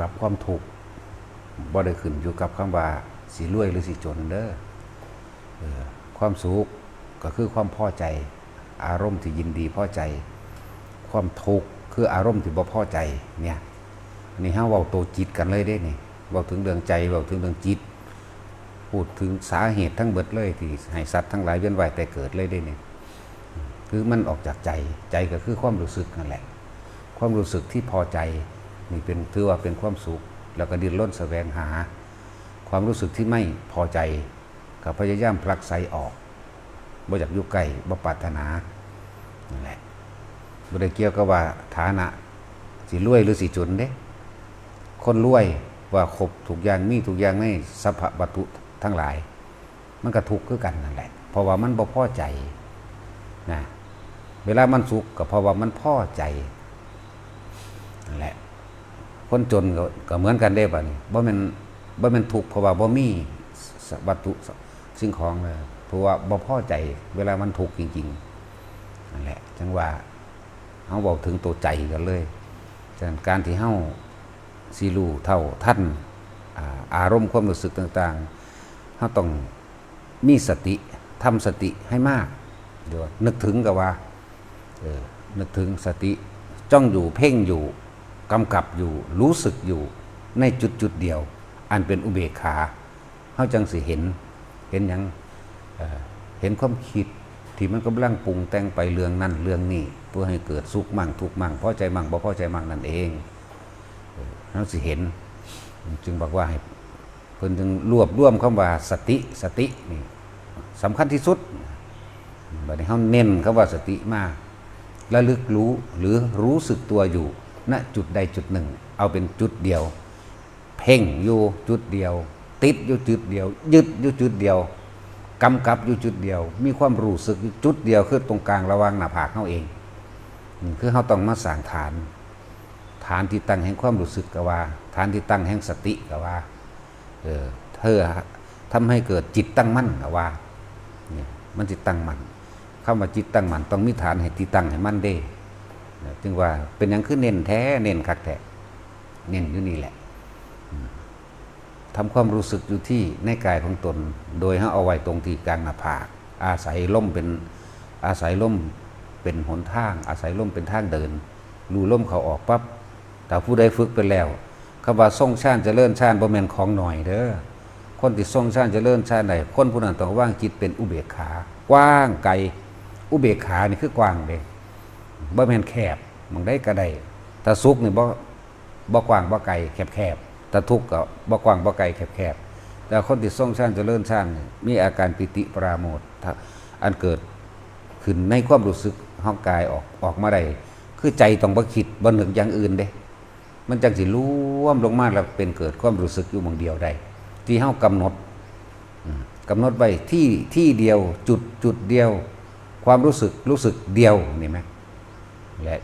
กับความทุกข์บ่ได้ขึ้นอยู่กับคำว่าสิรวยหรือสิจนเด้อความสุขก็คือความพอใจอารมณ์ที่ยินดีพอใจความทุกข์คืออารมณ์ที่บ่พอใจเนี่ยนี่เฮาเว้าโตจิตกันเลยเด้นี่เว้าถึงเรื่องใจเว้าถึงเรื่องจิตพูดถึงสาเหตุทั้งเบิดเลยที่ให้สัตว์ทั้งหลายเวียนว่ายแต่เกิดเลยเด้นี่คือมันออกจากใจใจก็คือความรู้สึกนั่นแหละความรู้สึกที่พอใจนี่เป็นถือว่าเป็นความสุขแล้วก็ดิ้นรนแสวงหาความรู้สึกที่ไม่พอใจก็พยายามผลักไสออกบ่อยากอยู่ใกล้บ่ปรารถนานั่นแหละบ่ได้เกี่ยวกับว่าฐานะสิรวยหรือสิจนเด้คนรวยว่าครบทุกอย่างมีทุกอย่างในสัพพะวัตถุทั้งหลายมันก็ทุกข์คือกันนั่นแหละเพราะว่ามันบ่พอใจนะเวลามันสุขก็เพราะว่ามันพอใจนั่นแหละคนจนก็เหมือนกันเด้บัดนี้บ่แม่นทุกข์เพราะว่าบ่มีวัตถุสิ่งของเลยเพราะว่าบ่พอใจเวลามันทุกข์จริงๆนั่นแหละจังว่าเฮาบอกถึงตัวใจกันเลยฉะนั้นการที่เฮาสิรู้เท่าทันอารมณ์ความรู้สึกต่างๆเฮาต้องมีสติทำสติให้มากเดี๋ยวนึกถึงกับว่านึกถึงสติจ้องอยู่เพ่งอยู่กำกับอยู่รู้สึกอยู่ในจุดเดียวอันเป็นอุเบกขาเฮาจังสิเห็นหยังเห็นความคิดที่มันกำลังปรุงแต่งไปเรื่องนั้นเรื่องนี้เพื่อให้เกิดสุขมั่งทุกข์มั่งพอใจมั่งบ่พอใจมั่งนั่นเองเฮาสิเห็นจึงบอกว่าให้เพิ่นจึงรวบรวมคำว่าสตินี่สำคัญที่สุดบัดนี้เฮาเน้นคำว่าสติมากระลึกรู้หรือรู้สึกตัวอยู่ณจุดใดจุดหนึ่งเอาเป็นจุดเดียวเพ่งอยู่จุดเดียวติดอยู่จุดเดียวยึดอยู่จุดเดียวกำกับอยู่จุดเดียวมีความรู้สึกอยู่จุดเดียวคือตรงกลางระหว่างหน้าผากเฮาเองคือเฮาต้องมาสร้างฐานที่ตั้งแห่งความรู้สึกก็ว่าฐานที่ตั้งแห่งสติก็ว่าเธอทำให้เกิดจิตตั้งมั่นก็ว่าเนี่ยมันจิตตั้งมั่นคำว่าจิตตั้งมั่นต้องมีฐานให้ที่ตั้งให้มั่นเด้จึงว่าเป็นอย่างคือเน้นแท้เน้นคักแท้เน้นอยู่นี่แหละทำความรู้สึกอยู่ที่ในกายของตนโดยเอาไว้ตรงที่กลางหน้าผากอาศัยลมเป็นหนทางอาศัยลมเป็นทางเดินรู้ลมเขาออกปั๊บแต่ผู้ใดฝึกไปแล้วคำว่าทรงชาติเจริญชาติบ่แม่นของหน่อยเด้อคนที่ทรงชาติเจริญชาติใดคนผู้นั้นต้องว่างจิตเป็นอุเบกขากว้างไกลอุเบกขานี่คือกว้างเด้บ่แม่นแคบมองได้ก็ได้ถ้าสุขนี่บ่กว้างบ่ไกลแคบแต่ทุกข์ก็บ่กว้างบ่ไกลแคบแต่คนที่ทรงชาติเจริญชาติมีอาการปิติปราโมทย์อันเกิดขึ้นในความรู้สึกห้องกายออกมาได้คือใจต้องบ่คิดบ่นึกอย่างอื่นเด้มันจังสิรวมลงมาแล้วเป็นเกิดความรู้สึกอยู่หม้องเดียวได้ที่เฮากำหนดไว้ที่เดียวจุดเดียวความรู้สึกเดียวนี่มั้ยและ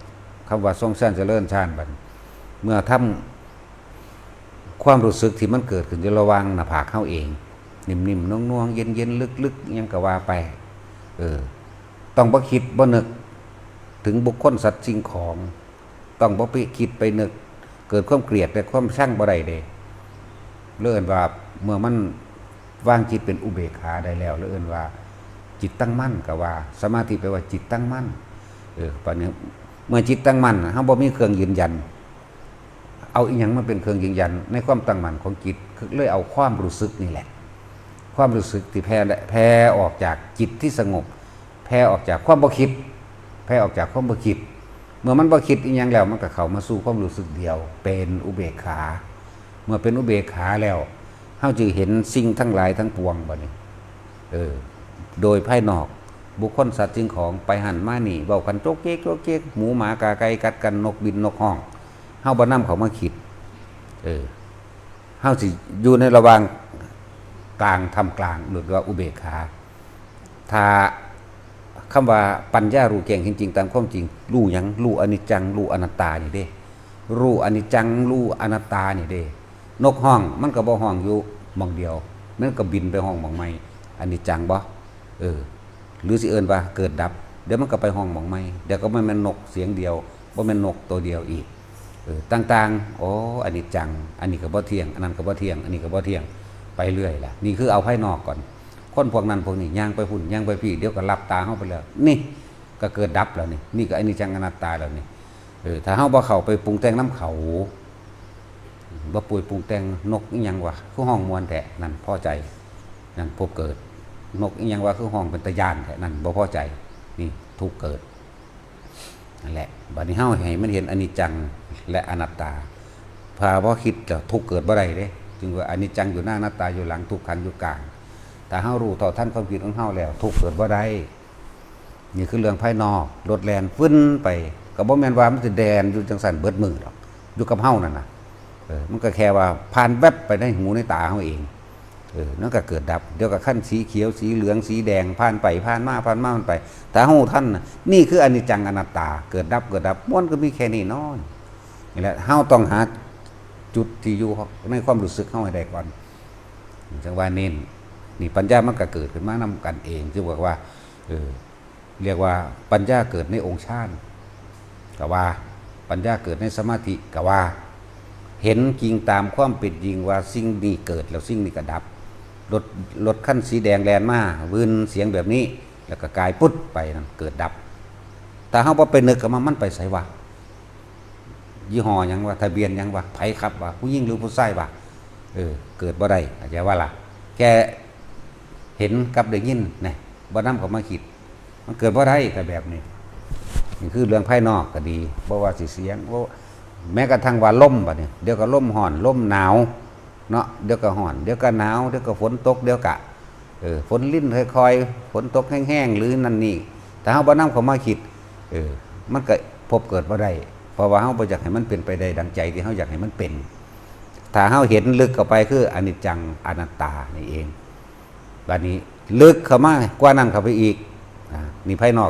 คำว่าทรงชาติเจริญชาติบัดเมื่อทำความรู้สึกที่มันเกิดขึ้นอยู่ระหว่างหน้าผากเฮาเองนิ่มๆน่วงๆเย็นๆลึกๆยังก็ว่าไปต้องบ่คิดบ่นึกถึงบุคคลสัตว์สิ่งของต้องบ่ไปคิดไปนึกเกิดความเกลียดและความชังบ่ได้เด้เลื่อนว่าเมื่อมันวางจิตเป็นอุเบกขาได้แล้วเลื่อนว่าจิตตั้งมั่นก็ว่าสมาธิแปลว่าจิตตั้งมั่นปานนี้เมื่อจิตตั้งมั่นเฮาบ่มีเครื่องยืนยันเอาอีหยังมาเป็นเครื่องยืนยันในความตั้งมั่นของจิตคือเลยเอาความรู้สึกนี่แหละความรู้สึกที่แผ่ออกจากจิตที่สงบแผ่ออกจากความบ่คิดแผ่ออกจากความบ่คิดเมื่อมันบ่คิดอีหยังแล้วมันก็เข้ามาสู่ความรู้สึกเดียวเป็นอุเบกขาเมื่อเป็นอุเบกขาแล้วเฮาจึงเห็นสิ่งทั้งหลายทั้งปวงบัดนี้โดยภายนอกบุคคลสัตว์สิ่งของไปหันมานี่เว้ากันโจ๊กเจ๊กหมูหมากาไก่กัดกันนกบินนกฮ้องเฮาบ่นำเขามาคิดเฮาสิอยู่ในระหว่างกลางทำกลางหรือว่าอุเบกขาถ้าคำว่าปัญญารู้แจ้งจริงๆตามความจริงรู้หยังรู้อนิจจังรู้อนัตตานี่เด้รู้อนิจจังรู้อนัตตานี่เด้นกฮ้องมันก็บ่ฮ้องอยู่หม่องเดียวมันก็บินไปฮ้องหม่องใหม่อนิจจังบ่หรือสิเอิ้นว่าเกิดดับเดี๋ยวมันก็ไปฮ้องหม่องใหม่เดี๋ยวก็ไม่แม่นนกเสียงเดียวบ่แม่นนกตัวเดียวอีก ต่างๆโอ้อันนี้จังอันนี้ก็บ่เที่ยงอันนั้นก็บ่เที่ยงอันนี้ก็บ่เที่ยงไปเรื่อยล่ะนี่คือเอาภายนอกก่อนคนพวกนั้นพวกนี้ย่างไปพุ่นย่างไปพี่เดี๋ยวก็หลับตาเข้าไปแล้วนี่ก็เกิดดับแล้วนี่ก็อันนี้จังอนัตตาแล้วนี่ถ้าเฮาบ่เข้าไปปรุงแต่งน้ำเขาบ่ปุยปรุงแต่งนกอีหยังวะคือห้องมวนแท้นั่นพอใจนั่นพบเกิดนกอีหยังวะคือห้องเป็นตะยานแท้นั่นบ่พอใจนี่ทุกเกิดนั่นแหละบัดนี้เฮาให้มันเห็นอนิจจังและอนัตตาพาบ่คิดแล้วทุกเกิดบ่ได้เด้จึงว่าอนิจจังอยู่หน้าอนัตตาอยู่หลังทุกขังอยู่กลางถ้าเฮารู้เท่าทันความคิดของเฮาแล้วทุกเกิดบ่ได้นี่คือเรื่องภายนอกรถแล่นฟึ้นไปก็บ่แม่นว่ามันสิแดนอยู่จังซั่นเบิดมือดอกอยู่กับเฮานั่นน่ะมันก็แค่ว่าผ่านแวบไปในหูในตาเฮาเองนั่นก็เกิดดับเดี๋ยวก็ขั้นสีเขียวสีเหลืองสีแดงผ่านไปผ่านมามันไปแต่เฮาท่านนี่คืออนิจจังอนัตตาเกิดดับมันก็มีแค่นี้น้อยนี่แหละเฮาต้องหาจุดที่อยู่ในความรู้สึกเฮาให้ได้ก่อนจังว่าเน้นนี่ปัญญามันก็เกิดขึ้นมานำกันเองซึ่งบอกว่าเรียกว่าปัญญาเกิดในองค์ฌานก็ว่าปัญญาเกิดในสมาธิก็ว่าเห็นจริงตามความเป็นจริงว่าสิ่งนี้เกิดแล้วสิ่งนี้ก็ดับรถขั้นสีแดงแลนมาวืนเสียงแบบนี้แล้วก็กายปุ๊บไปนั่นเกิดดับแต่เฮาบ่ไปนึกกับมันไปไสวะยี่ห้อหยังวะทะเบียนหยังวะไผขับวะผู้หญิงหรือผู้ชายวะเกิดบ่ได้อาจจะว่าล่ะแกเห็นกับได้ยินนี่บ่นำเข้ามาคิดมันเกิดบ่ได้แต่แบบนี้นี่คือเรื่องภายนอกก็ดีบ่ว่าสิเสียงแม้กระทั่งว่าลมบัดนี้เดี๋ยวก็ลมร้อนลมหนาวเนาะเดี๋ยวก็ร้อนเดี๋ยวก็หนาวเดี๋ยวก็ฝนตกเดี๋ยวก็ฝนลิ้นค่อยๆฝนตกแห้งๆหรือนั่นนี่แต่เฮาบ่นำเข้ามาคิดมันก็พบเกิดบ่ได้เพราะว่าเฮาบ่อยากให้มันเป็นไปได้ดังใจที่เฮาอยากให้มันเป็นถ้าเฮาเห็นลึกเข้าไปคืออนิจจังอนัตตานี่เองบัดนี้ลึกเข้ามากว่านั้นเข้าไปอีกนี่ภายน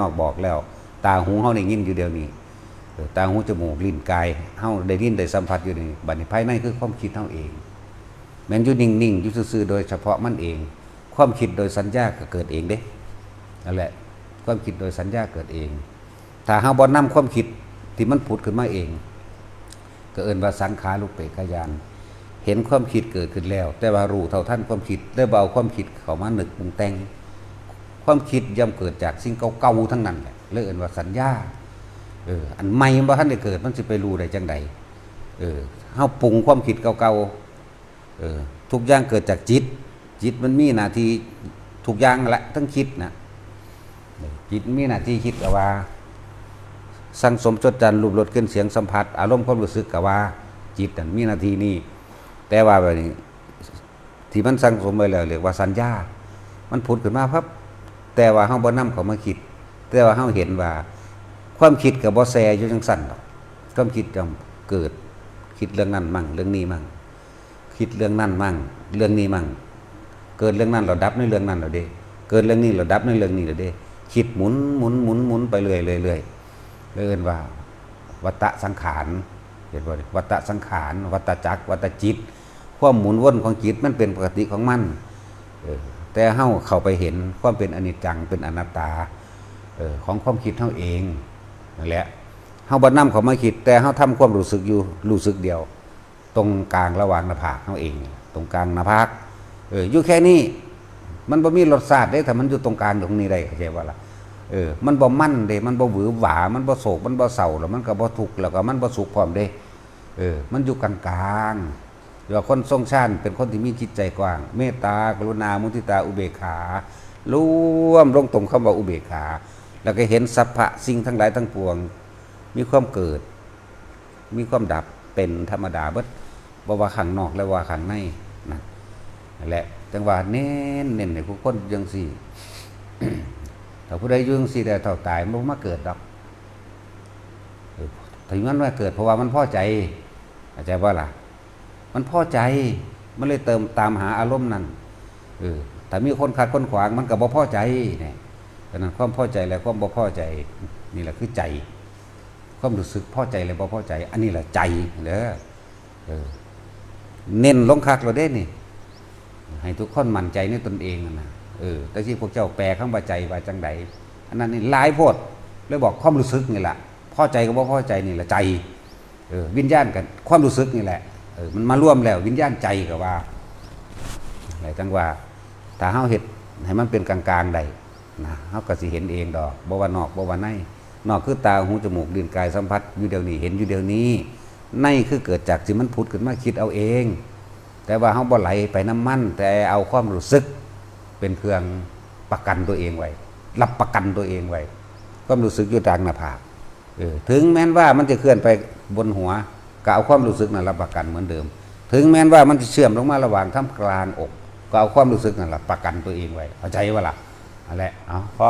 อกบอกแล้วตาหูเฮาได้ยินอยู่เดี๋ยวนี้ตาหูจมูกลิ้นกายเฮาได้ยินได้สัมผัสอยู่นี่บัดนี้ภายในคือความคิดเฮาเองแม้นอยู่นิ่งๆอยู่ซื่อๆโดยเฉพาะมันเองความคิดโดยสัญญาก็เกิดเองเด้นั่นแหละความคิดโดยสัญญาเกิดเองถ้าเฮาบ่นำความคิดที่มันผุดขึ้นมาเองก็เอิ้นว่าสังขารุปเปกขญาณเห็นความคิดเกิดขึ้นแล้วแต่ว่ารู้เท่าทันความคิดได้เบาความคิดเข้ามานึกปรุงแต่งความคิดย่อมเกิดจากสิ่งเก่าๆทั้งนั้นแหละเลยเอิ้นว่าสัญญาอันใหม่บ่ทันได้เกิดมันสิไปรู้ได้จังไดเฮาปรุงความคิดเก่าๆทุกอย่างเกิดจากจิตมันมีหน้าที่ทุกอย่างแหละทั้งคิดนะจิตมีหน้าที่คิดก็ว่าสั่งสมจดจำรูปรสกลิ่นเสียงสัมผัสอารมณ์ความรู้สึกก็ว่าจิตนั่นมีหน้าที่นี้แต่ว่าแบบนี้ที่มันสั่งสมไว้แล้วเรียกว่าสัญญามันผุดขึ้นมาครับแต่ว่าเฮาบ่นำเข้ามาคิดแต่ว่าเฮาเห็นว่าความคิดกับบ่แซ่อยู่จังซั่นดอกความคิดจำเกิดคิดเรื่องนั้นมั่งเรื่องนี้มั่งคิดเรื่องนั้นมั่งเรื่องนี้มั่งเกิดเรื่องนั้นเราดับในเรื่องนั้นเราเด้เกิดเรื่องนี้เราดับในเรื่องนี้เราเด้คิดหมุนไปเรื่อยๆเอิ้นว่าวัฏสังขารเห็นบ่วัฏสังขารวัฏจักรวัฏจิตความหมุนวนของจิตมันเป็นปกติของมันแต่เฮาเข้าไปเห็นความเป็นอนิจจังเป็นอนัตตาของความคิดเฮาเองนั่นแหละเฮาบ่นำเข้ามาคิดแต่เฮาทำความรู้สึกอยู่รู้สึกเดียวตรงกลางระหว่างหน้าผากเฮาเองตรงกลางหน้าผากอยู่แค่นี้มันบ่มีรสชาติเด้ถ้ามันอยู่ตรงกลางตรงนี้ได้เข้าใจว่าล่ะมันบ่มั่นเด้มันบ่หวือหวามันบ่โศกมันบ่เศร้าแล้วมันก็บ่ทุกข์แล้วก็มันบ่สุขพร้อมเด้มันอยู่กลางๆเดี๋ยวคนทรงฌานเป็นคนที่มีจิตใจกว้างเมตตากรุณามุทิตาอุเบกขารวมลงตรงคำว่าอุเบกขาแล้วก็เห็นสรรพสิ่งทั้งหลายทั้งปวงมีความเกิดมีความดับเป็นธรรมดาเบิดบ่ว่าข้างนอกและว่าข้างในนั่นแหละจังว่าเน้นให้ผู้คนจังซี่ ถ้าผู้ใดอยู่จังซี่ได้เท่าตายมันบ่มาเกิดดอกถึงมันว่าเกิดเพราะว่ามันพอใจเข้าใจบ่ล่ะมันพอใจมันเลยเติมตามหาอารมณ์นั้นแต่มีคนขัดคนขวางมันก็บ่พอใจนี่ฉะนั้นความพอใจและความบ่พอใจนี่แหละคือใจความรู้สึกพอใจและบ่พอใจอันนี้แหละใจเด้อเน้นลงคักเราเด้นี่ให้ทุกคนมั่นใจในตนเองนะแต่ที่พวกเจ้าแปลคำว่าใจว่าจังใดอันนั้นนี่หลายโพดเลยบอกความรู้สึกนี่แหละพอใจกับบ่พอใจนี่แหละใจ วิญญาณกันความรู้สึกนี่แหละมันมาร่วมแล้ววิญญาณใจก็ว่าอะไรจังว่าถ้าเฮาเฮ็ดให้มันเป็นกลางๆได้นะเฮาก็สิเห็นเองดอกบ่ว่านอกบ่ว่าในนอกคือตาหูจมูกลิ้นกายสัมผัสอยู่เดี๋ยวนี้เห็นอยู่เดี๋ยวนี้ในคือเกิดจากที่มันผุดขึ้นมาคิดเอาเอง แต่ว่าเฮาบ่ไหลไปน้ำมันแต่เอาความรู้สึกเป็นเครื่องประกันตัวเองไว้รับประกันตัวเองไว้ความรู้สึกอยู่ทางหน้าผากถึงแม้นว่ามันจะเคลื่อนไปบนหัวก็เอาความรู้สึกนั้นรับประกันเหมือนเดิมถึงแม้นว่ามันจะเชื่อมลงมาระหว่างท่ามกลางอกก็เอาความรู้สึกนั้นรับประกันตัวเองไว้เข้าใจว่าล่ะนั่นแหละเอาพอ